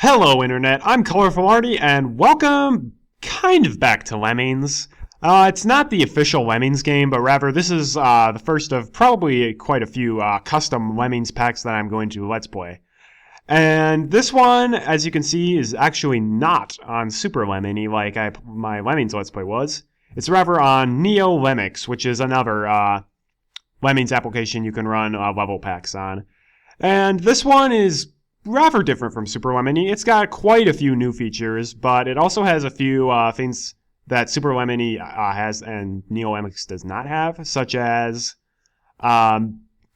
Hello Internet, I'm Colorful Arty, and welcome kind of back to Lemmings. It's not the official Lemmings game, but rather this is the first of probably quite a few custom Lemmings packs that I'm going to Let's Play. And this one, as you can see, is actually not on Super Lemmini like my Lemmings Let's Play was. It's rather on PimoLems, which is another Lemmings application you can run level packs on. And this one is rather different from Super Lemmini. It's got quite a few new features, but it also has a few things that Super Lemmini has and PimoLems does not have, such as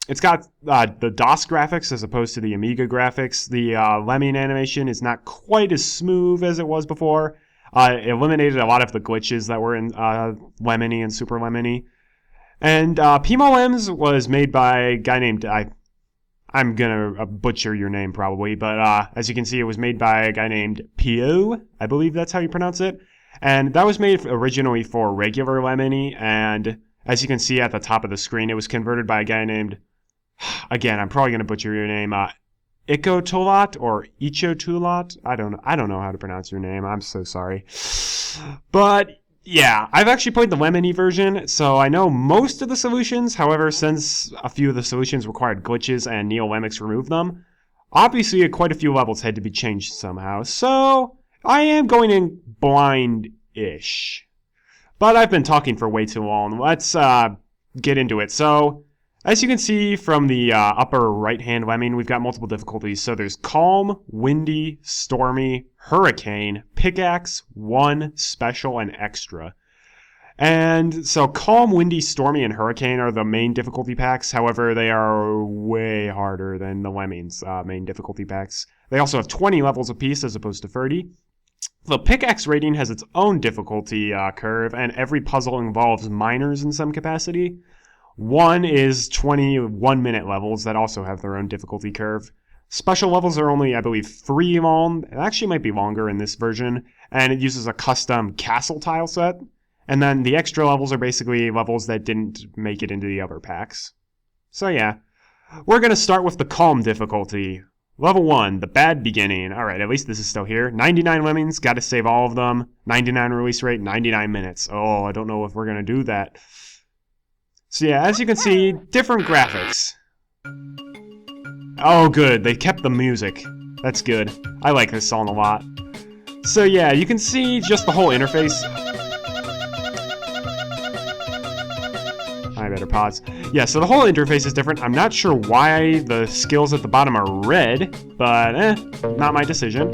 it's got the DOS graphics as opposed to the Amiga graphics. The lemming animation is not quite as smooth as it was before. It eliminated a lot of the glitches that were in Lemmini and Super Lemmini. And PimoLems was made by a guy named... I'm gonna butcher your name probably, but as you can see, it was made by a guy named Pieuw. I believe that's how you pronounce it. And that was made originally for regular Lemmini, and as you can see at the top of the screen, it was converted by a guy named, again, I'm probably gonna butcher your name, Ikotolat or Ichotulat. I don't know how to pronounce your name. I'm so sorry. But yeah, I've actually played the Lemmini version, so I know most of the solutions. However, since a few of the solutions required glitches and PimoLems removed them, obviously quite a few levels had to be changed somehow. So I am going in blind-ish. But I've been talking for way too long. Let's get into it. So, as you can see from the upper right-hand lemming, we've got multiple difficulties. So there's calm, windy, stormy, hurricane, pickaxe, 1, special, and extra. And so calm, windy, stormy, and hurricane are the main difficulty packs. However, they are way harder than the Lemmings main difficulty packs. They also have 20 levels apiece as opposed to 30. The pickaxe rating has its own difficulty curve, and every puzzle involves miners in some capacity. One is 20 1-minute levels that also have their own difficulty curve. Special levels are only, I believe, 3 long. It actually might be longer in this version, and it uses a custom castle tile set. And then the extra levels are basically levels that didn't make it into the other packs. So yeah, we're going to start with the calm difficulty. Level 1, the bad beginning. Alright, at least this is still here. 99 lemmings, gotta save all of them. 99 release rate, 99 minutes. Oh, I don't know if we're going to do that. So yeah, as you can see, different graphics. Oh good, they kept the music. That's good. I like this song a lot. So yeah, you can see just the whole interface. I better pause. Yeah, so the whole interface is different. I'm not sure why the skills at the bottom are red, but not my decision.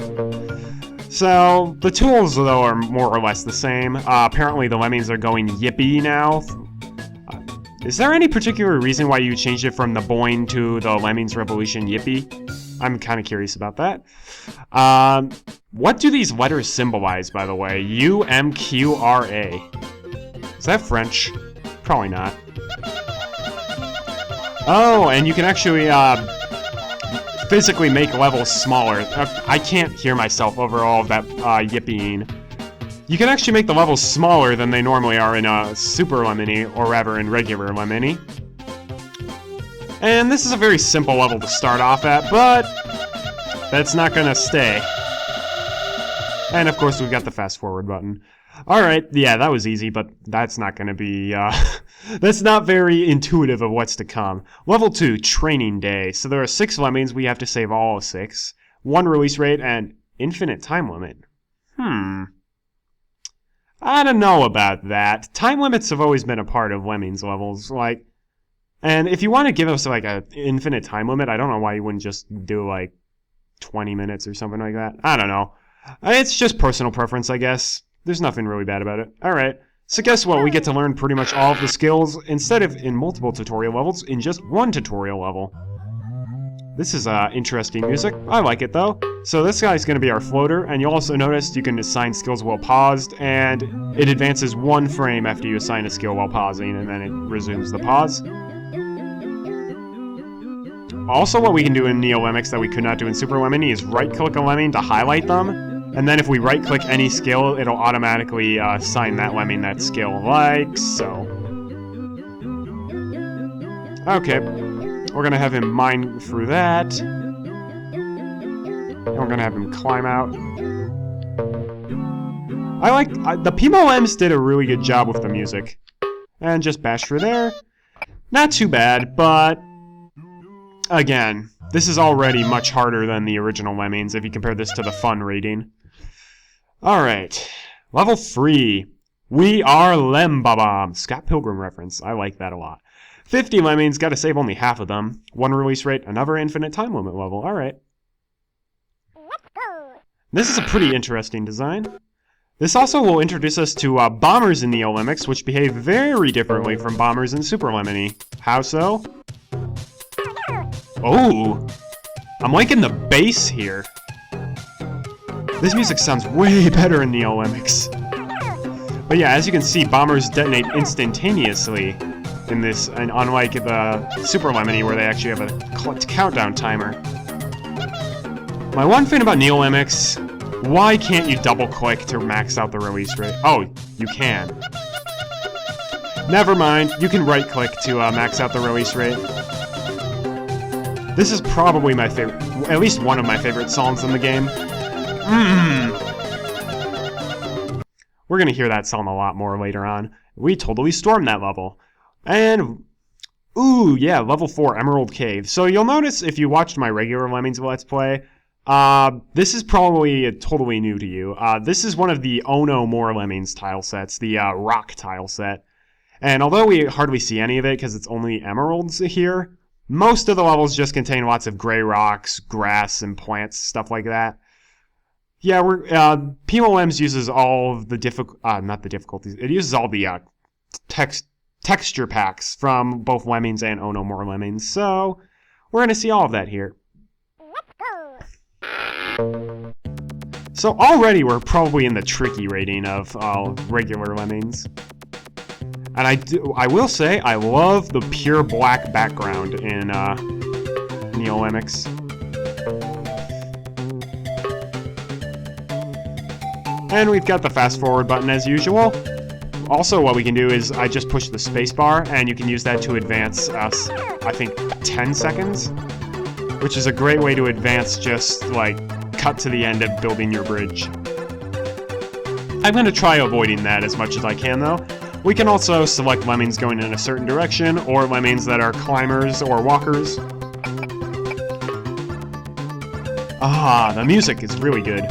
So, the tools though are more or less the same. Apparently the lemmings are going yippee now. Is there any particular reason why you changed it from the Boing to the Lemmings Revolution Yippee? I'm kind of curious about that. What do these letters symbolize, by the way? U-M-Q-R-A. Is that French? Probably not. Oh, and you can actually physically make levels smaller. I can't hear myself over all of that yippieing. You can actually make the levels smaller than they normally are in Super Lemmini, or rather in regular Lemmini. And this is a very simple level to start off at, but that's not gonna stay. And of course we've got the fast forward button. Alright, yeah, that was easy, but that's not gonna be, that's not very intuitive of what's to come. Level 2, Training Day. So there are 6 lemmings, we have to save all 6. 1 release rate, and infinite time limit. I don't know about that. Time limits have always been a part of Lemmings levels, like, and if you want to give us like an infinite time limit, I don't know why you wouldn't just do like 20 minutes or something like that. I don't know. It's just personal preference, I guess. There's nothing really bad about it. Alright, so guess what? We get to learn pretty much all of the skills, instead of in multiple tutorial levels, in just one tutorial level. This is interesting music. I like it though. So this guy's going to be our floater, and you'll also notice you can assign skills while paused, and it advances 1 frame after you assign a skill while pausing, and then it resumes the pause. Also, what we can do in PimoLems that we could not do in Super Lemmini is right-click a lemming to highlight them, and then if we right-click any skill, it'll automatically assign that lemming that skill, like so. Okay. We're gonna have him mine through that. we're gonna have him climb out. The PimoLems did a really good job with the music. And just bash through there. Not too bad, but again, this is already much harder than the original Lemmings if you compare this to the fun rating. Alright, level 3. We are Lembabam. Scott Pilgrim reference. I like that a lot. 50 Lemmings, gotta save only half of them. 1 release rate, another infinite time limit level. Alright. This is a pretty interesting design. This also will introduce us to bombers in the Olympics, which behave very differently from bombers in Super Lemmini. How so? Oh! I'm liking the bass here. This music sounds way better in the Olympics. But yeah, as you can see, bombers detonate instantaneously in this, and unlike the Super Lemmini where they actually have a countdown timer. My one thing about Neolemmix, why can't you double click to max out the release rate? Oh, you can. Never mind, you can right click to max out the release rate. This is probably my favorite, at least one of my favorite songs in the game. We're gonna hear that song a lot more later on. We totally stormed that level. And, ooh, yeah, level 4, Emerald Cave. So you'll notice if you watched my regular Lemmings Let's Play, this is probably totally new to you. This is one of the Oh No More Lemmings tile sets, the rock tile set. And although we hardly see any of it because it's only emeralds here, most of the levels just contain lots of gray rocks, grass, and plants, stuff like that. Yeah, PimoLems uses all of the not the difficulties, it uses all the texture packs from both Lemmings and Oh No More Lemmings, so we're going to see all of that here. So already we're probably in the tricky rating of regular Lemmings. And I will say, I love the pure black background in Neolemmix. And we've got the fast forward button as usual. Also, what we can do is I just push the spacebar, and you can use that to advance us, I think, 10 seconds. Which is a great way to advance, just like cut to the end of building your bridge. I'm going to try avoiding that as much as I can, though. We can also select lemmings going in a certain direction, or lemmings that are climbers or walkers. Ah, the music is really good.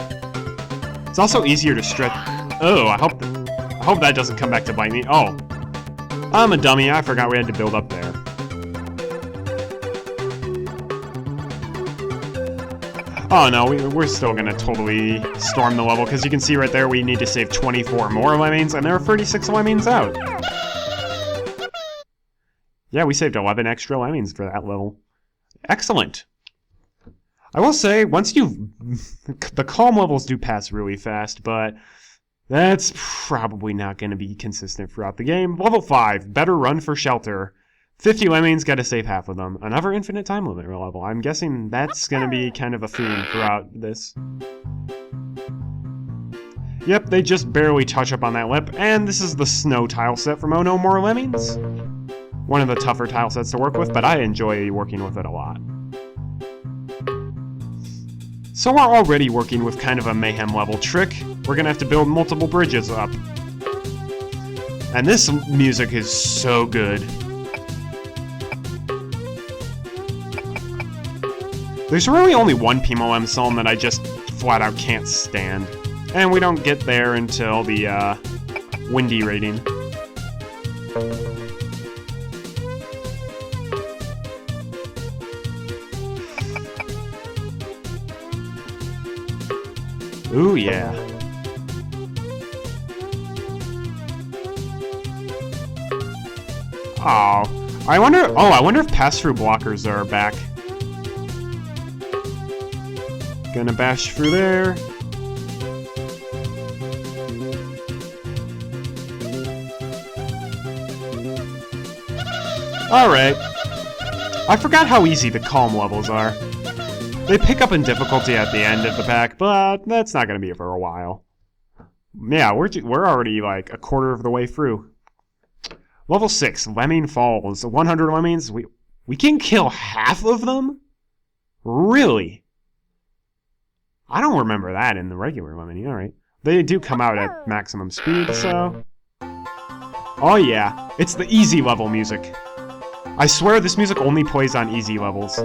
It's also easier to stretch. Oh, I hope that doesn't come back to bite me. Oh, I'm a dummy. I forgot we had to build up there. Oh no, we're still gonna totally storm the level, because you can see right there we need to save 24 more lemmings, and there are 36 lemmings out. Yeah, we saved 11 extra lemmings for that level. Excellent. I will say, once the calm levels do pass really fast, but that's probably not going to be consistent throughout the game. Level 5, Better Run for Shelter. 50 lemmings, gotta save half of them. Another infinite time limit level. I'm guessing that's gonna be kind of a theme throughout this. Yep, they just barely touch up on that lip, and this is the snow tile set from Oh No More Lemmings. One of the tougher tile sets to work with, but I enjoy working with it a lot. So we're already working with kind of a mayhem level trick. We're gonna have to build multiple bridges up. And this music is so good. There's really only one PimoLems song that I just flat out can't stand. And we don't get there until the windy rating. Ooh, yeah. Oh, I wonder if pass-through blockers are back. Gonna bash through there. Alright. I forgot how easy the calm levels are. They pick up in difficulty at the end of the pack, but that's not gonna be for a while. Yeah, we're already like a quarter of the way through. Level 6, Lemming Falls. 100 lemmings. We can kill half of them? Really? I don't remember that in the regular Lemmini. Alright. They do come out at maximum speed, so... Oh yeah, it's the easy level music. I swear this music only plays on easy levels.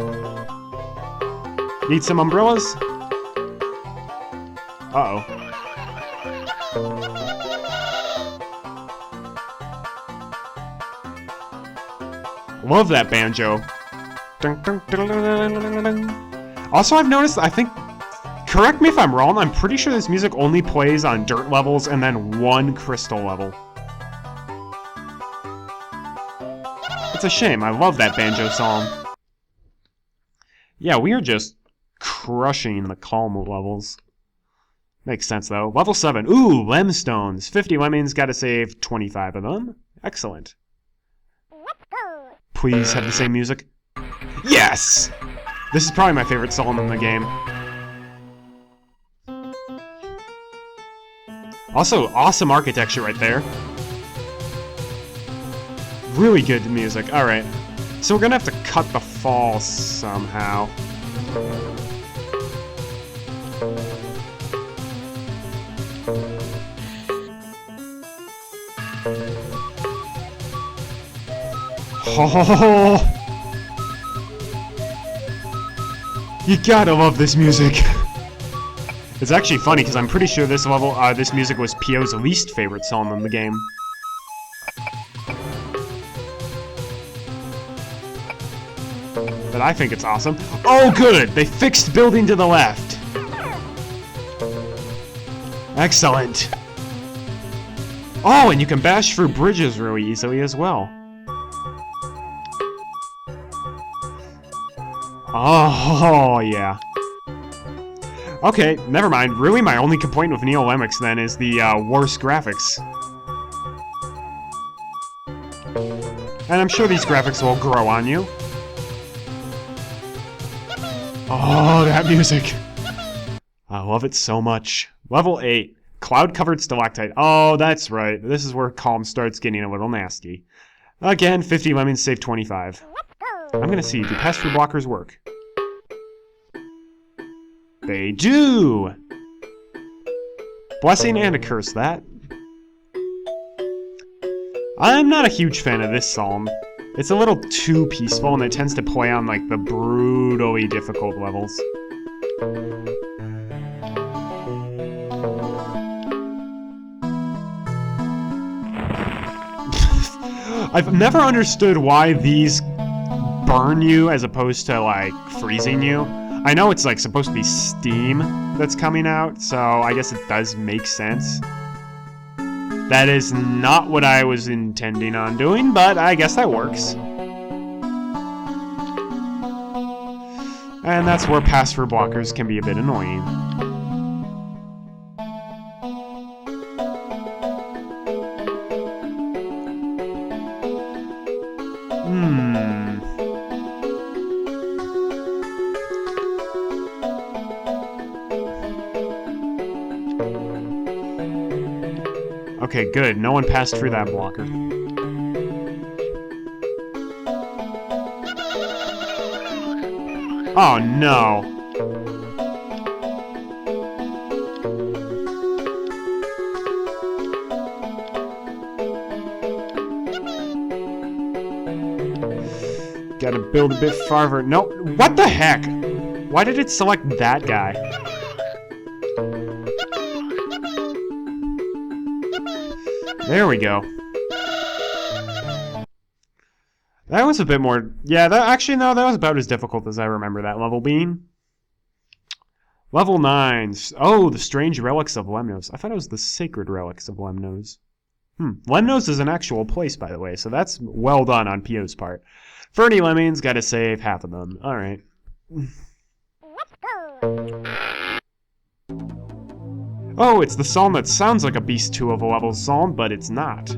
Need some umbrellas? Uh-oh. Love that banjo. Also, I've noticed, I think, correct me if I'm wrong, I'm pretty sure this music only plays on dirt levels and then one crystal level. It's a shame, I love that banjo song. Yeah, we are just crushing the calm levels. Makes sense, though. Level 7. Ooh, Lemstones. 50 lemmings, gotta save 25 of them. Excellent. Please have the same music. Yes! This is probably my favorite song in the game. Also, awesome architecture right there. Really good music. Alright. So we're gonna have to cut the fall somehow. Oh! You gotta love this music. It's actually funny because I'm pretty sure this level, this music was Pieuw's least favorite song in the game. But I think it's awesome. Oh, good! They fixed building to the left. Excellent. Oh, and you can bash through bridges really easily as well. Oh, yeah. Okay, never mind. Really, my only complaint with PimoLems then is the worse graphics. And I'm sure these graphics will grow on you. Oh, that music. I love it so much. Level 8. Cloud-covered stalactite. Oh, that's right. This is where calm starts getting a little nasty. Again, 50 lemons save 25. I'm gonna see, do pass-through blockers work? They do! Blessing and a curse, that. I'm not a huge fan of this psalm. It's a little too peaceful, and it tends to play on, like, the brutally difficult levels. I've never understood why these burn you as opposed to, like, freezing you. I know it's, like, supposed to be steam that's coming out, so I guess it does make sense. That is not what I was intending on doing, but I guess that works. And that's where pass-through blockers can be a bit annoying. Okay, good. No one passed through that blocker. Oh, no. Gotta build a bit farther. No, what the heck? Why did it select that guy? There we go. That was a bit more... Yeah, that actually, no, that was about as difficult as I remember that level being. Level 9. Oh, the strange relics of Lemnos. I thought it was the sacred relics of Lemnos. Lemnos is an actual place, by the way, so that's well done on Pieuw's part. 30 lemmings, gotta save half of them. Alright. Oh, it's the psalm that sounds like a Beast 2 of a level psalm, but it's not.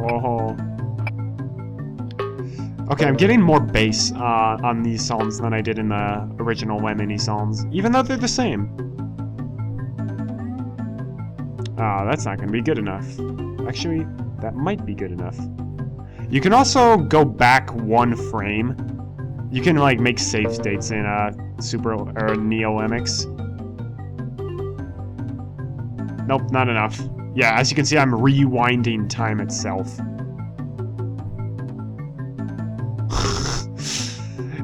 Oh. Okay, I'm getting more bass on these psalms than I did in the original Lemmini psalms, even though they're the same. Oh, that's not going to be good enough. Actually, that might be good enough. You can also go back 1 frame. You can, like, make save states in Super or Neo Lemmix. Nope, not enough. Yeah, as you can see, I'm rewinding time itself.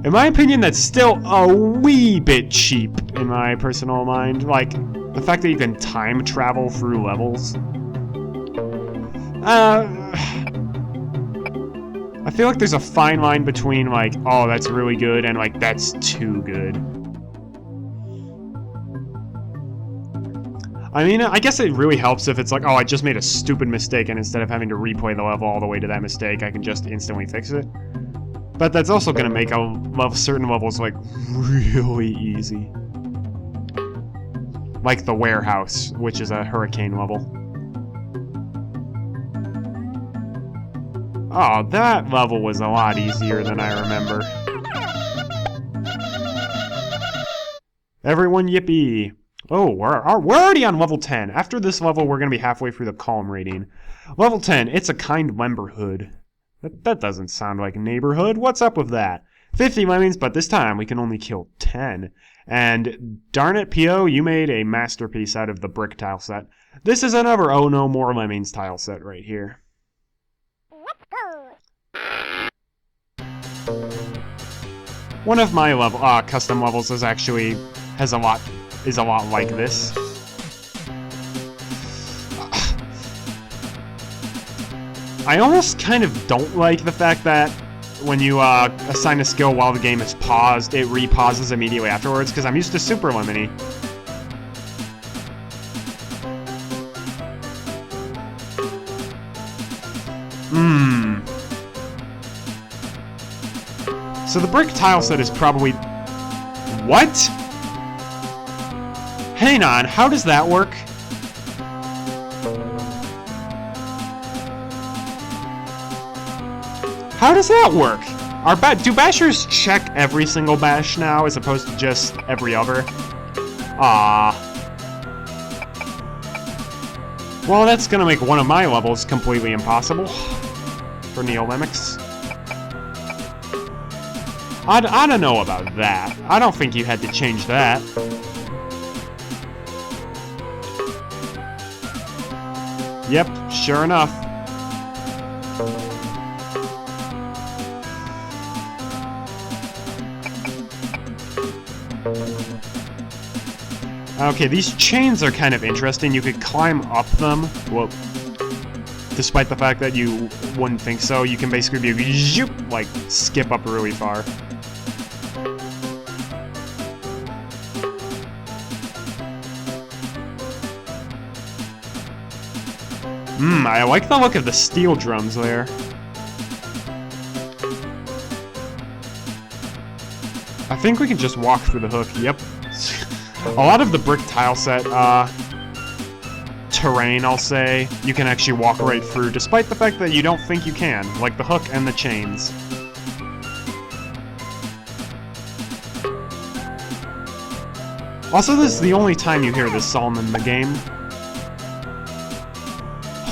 In my opinion, that's still a wee bit cheap, in my personal mind. Like, the fact that you can time travel through levels. I feel like there's a fine line between, like, oh, that's really good, and, like, that's too good. I mean, I guess it really helps if it's like, oh, I just made a stupid mistake, and instead of having to replay the level all the way to that mistake, I can just instantly fix it. But that's also going to make certain levels, like, really easy. Like the warehouse, which is a hurricane level. Oh, that level was a lot easier than I remember. Everyone yippee! Oh, we're already on level 10. After this level, we're going to be halfway through the calm rating. Level 10, it's a kind memberhood. That doesn't sound like a neighborhood. What's up with that? 50 lemmings, but this time we can only kill 10. And darn it, Pieuw, you made a masterpiece out of the brick tile set. This is another Oh No More Lemmings tile set right here. One of my custom levels is actually is a lot like this. I almost kind of don't like the fact that when you assign a skill while the game is paused, it repauses immediately afterwards, because I'm used to Super Lemmini. So the brick tile set is probably... What? Hang on, how does that work? How does that work? Do bashers check every single bash now as opposed to just every other? Ah. Well, that's gonna make one of my levels completely impossible. For Neo Lemmix. I don't know about that. I don't think you had to change that. Yep, sure enough. Okay, these chains are kind of interesting. You could climb up them. Well, despite the fact that you wouldn't think so, you can basically be zoop, like skip up really far. I like the look of the steel drums there. I think we can just walk through the hook. Yep. A lot of the brick tile set terrain, I'll say, you can actually walk right through, despite the fact that you don't think you can, like the hook and the chains. Also, this is the only time you hear this song in the game.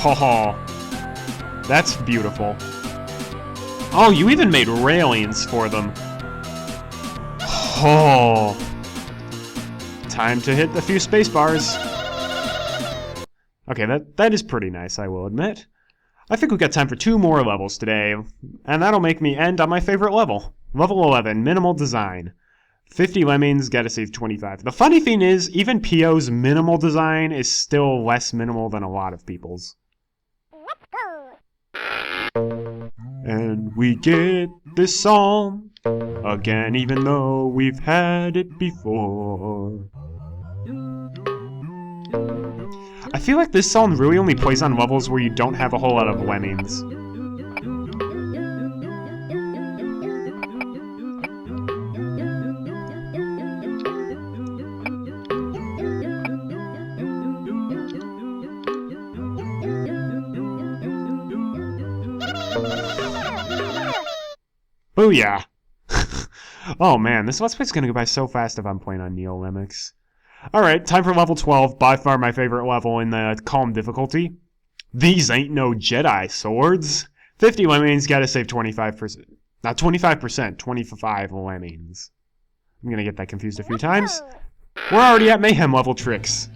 Ho ho. That's beautiful. Oh, you even made railings for them. Oh. Time to hit a few space bars. Okay, that is pretty nice, I will admit. I think we've got time for 2 more levels today, and that'll make me end on my favorite level. Level 11, Minimal Design. 50 lemmings, gotta save 25. The funny thing is, even Pieuw's minimal design is still less minimal than a lot of people's. And we get this song again, even though we've had it before. I feel like this song really only plays on levels where you don't have a whole lot of lemmings. Booyah! Oh man, this Let's Play's gonna go by so fast if I'm playing on Neo Lemmix. Alright, time for level 12, by far my favorite level in the calm difficulty. These ain't no Jedi swords. 50 lemmings, gotta save 25%. Not 25%, 25 lemmings. I'm gonna get that confused a few times. We're already at Mayhem level tricks.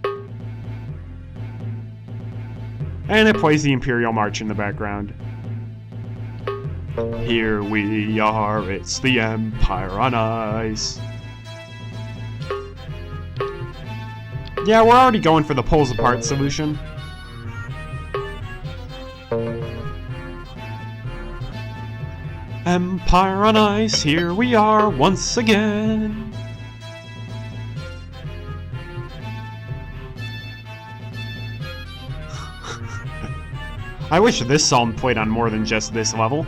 And it plays the Imperial March in the background. Here we are, it's the Empire on Ice. Yeah, we're already going for the pulls apart solution. Empire on Ice, here we are once again. I wish this song played on more than just this level.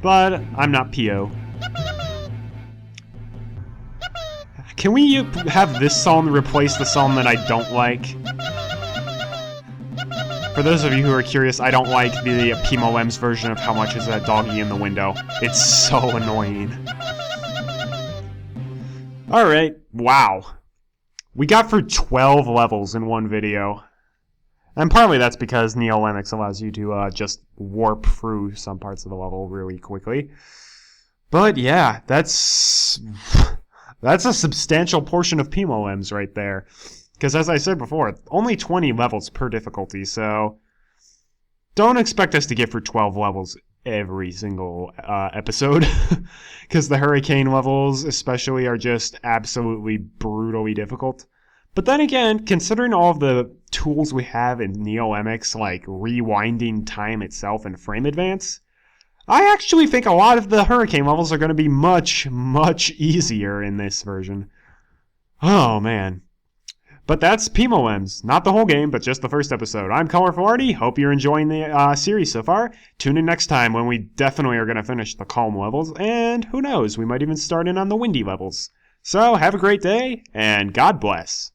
But I'm not Pieuw. Can we have this song replace the song that I don't like? For those of you who are curious, I don't like the PimoLems version of How Much Is That Doggy in the Window. It's so annoying. Alright, wow. We got through 12 levels in one video. And partly that's because NeoLemmix allows you to just warp through some parts of the level really quickly. But yeah, that's a substantial portion of PimoLems right there. Because as I said before, only 20 levels per difficulty, so don't expect us to get through 12 levels every single episode. Because the Hurricane levels especially are just absolutely brutally difficult. But then again, considering all of the tools we have in NeoLemmix, like rewinding time itself and frame advance, I actually think a lot of the Hurricane levels are going to be much, much easier in this version. Oh, man. But that's PimoLems. Not the whole game, but just the first episode. I'm Colorful Arty. Hope you're enjoying the series so far. Tune in next time when we definitely are going to finish the calm levels, and who knows, we might even start in on the windy levels. So, have a great day, and God bless.